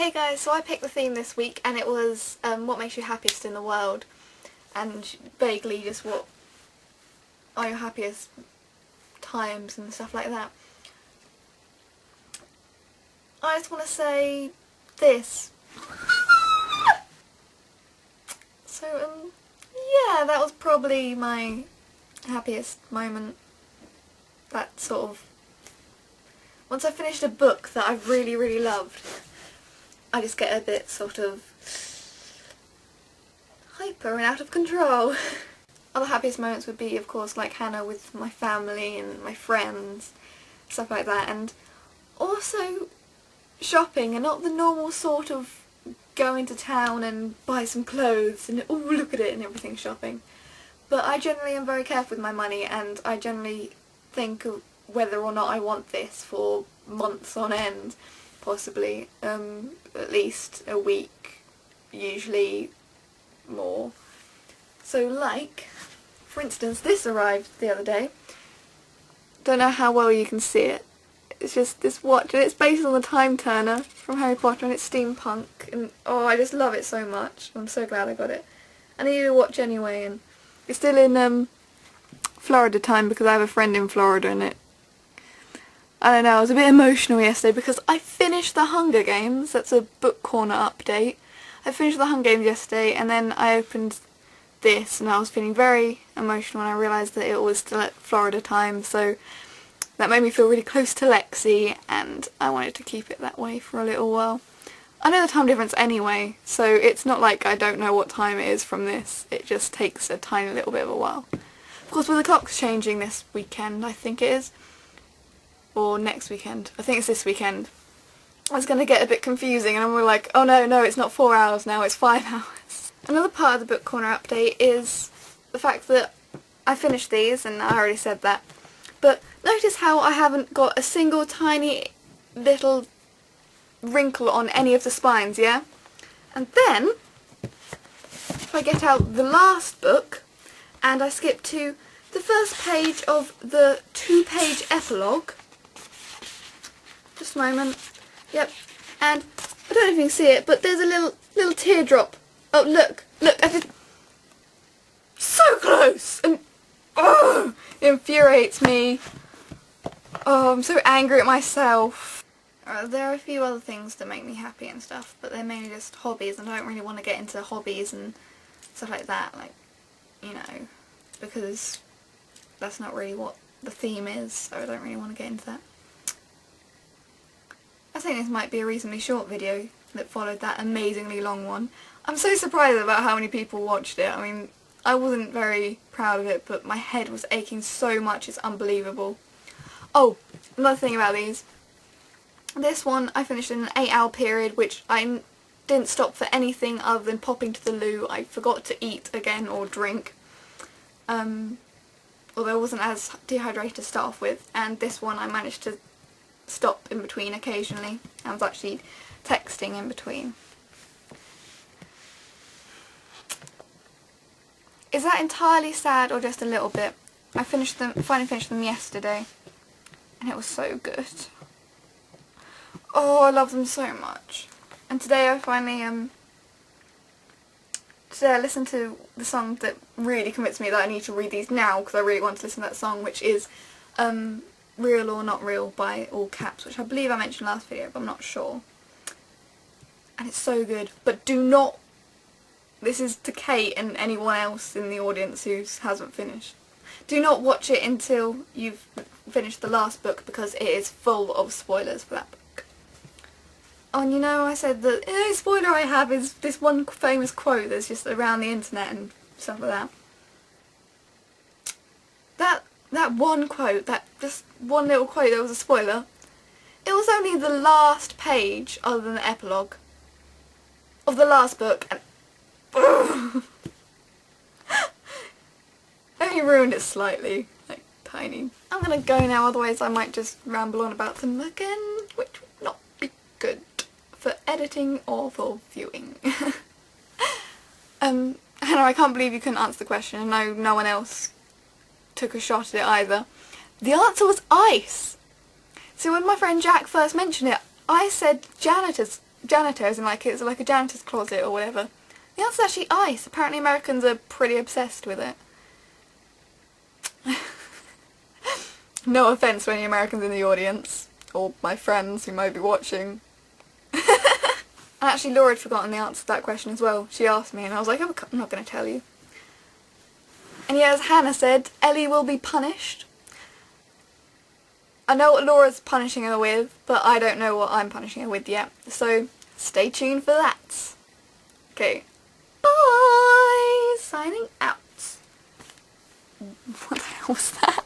Hey guys, so I picked the theme this week and it was what makes you happiest in the world, and vaguely just what are your happiest times and stuff like that. I just want to say this. So yeah, that was probably my happiest moment. That sort of, once I finished a book that I really loved, I just get a bit sort of hyper and out of control. Other happiest moments would be, of course, like Hannah with my family and my friends, stuff like that, and also shopping, and not the normal sort of going to town and buy some clothes and oh look at it and everything shopping. But I generally am very careful with my money, and I generally think of whether or not I want this for months on end, possibly, at least a week, usually more. So like, for instance, this arrived the other day. Don't know how well you can see it. It's just this watch, and it's based on the Time Turner from Harry Potter, and it's steampunk, and oh, I just love it so much. I'm so glad I got it. I needed a watch anyway, and it's still in Florida time because I have a friend in Florida, and I don't know, I was a bit emotional yesterday because I finished The Hunger Games. That's a book corner update. I finished The Hunger Games yesterday, and then I opened this and I was feeling very emotional when I realised that it was still at Florida time, so that made me feel really close to Lexi, and I wanted to keep it that way for a little while. I know the time difference anyway, so it's not like I don't know what time it is from this. It just takes a tiny little bit of a while. Of course, with the clocks changing this weekend, I think it is, or next weekend. I think it's this weekend. It's going to get a bit confusing, and I'm like, oh no, it's not 4 hours now, it's 5 hours. Another part of the book corner update is the fact that I finished these, and I already said that, but notice how I haven't got a single tiny little wrinkle on any of the spines, yeah? And then, if I get out the last book, and I skip to the first page of the 2-page epilogue, just a moment. Yep. And I don't know if you can see it, but there's a little teardrop. Oh look, I did so close, and oh, it infuriates me. Oh, I'm so angry at myself. There are a few other things that make me happy and stuff, but they're mainly just hobbies, and I don't really want to get into hobbies and stuff like that, like, you know, because that's not really what the theme is, so I don't really want to get into that. I think this might be a reasonably short video that followed that amazingly long one. I'm so surprised about how many people watched it. I mean, I wasn't very proud of it, but my head was aching so much, it's unbelievable. Oh, another thing about these. This one I finished in an 8-hour period, which I didn't stop for anything other than popping to the loo. I forgot to eat again or drink. Although I wasn't as dehydrated to start off with, and this one I managed to stop in between occasionally. I was actually texting in between. Is that entirely sad or just a little bit? I finally finished them yesterday, and it was so good. Oh, I love them so much. And today I finally today I listened to the song that really convinced me that I need to read these now, because I really want to listen to that song, which is Real or Not Real by All Caps, which I believe I mentioned last video, but I'm not sure. And it's so good. But do not, this is to Kate and anyone else in the audience who hasn't finished, do not watch it until you've finished the last book, because it is full of spoilers for that book. Oh, and you know, I said that the only spoiler I have is this one famous quote that's just around the internet and stuff like that. That one quote, that just one little quote that was a spoiler, it was only the last page, other than the epilogue, of the last book, and I only ruined it slightly, like tiny. I'm gonna go now, otherwise I might just ramble on about them again, which would not be good for editing or for viewing. Hannah, I can't believe you couldn't answer the question, and no one else took a shot at it either. The answer was ice. So when my friend Jack first mentioned it, I said janitor's janitor, as in like it's like a janitor's closet or whatever. The answer's actually ice. Apparently Americans are pretty obsessed with it. No offence to any Americans in the audience, or my friends who might be watching. And actually Laura had forgotten the answer to that question as well. She asked me and I was like, I'm not going to tell you. And yeah, as Hannah said, Ellie will be punished. I know what Laura's punishing her with, but I don't know what I'm punishing her with yet. So stay tuned for that. Okay. Bye! Signing out. What the hell was that?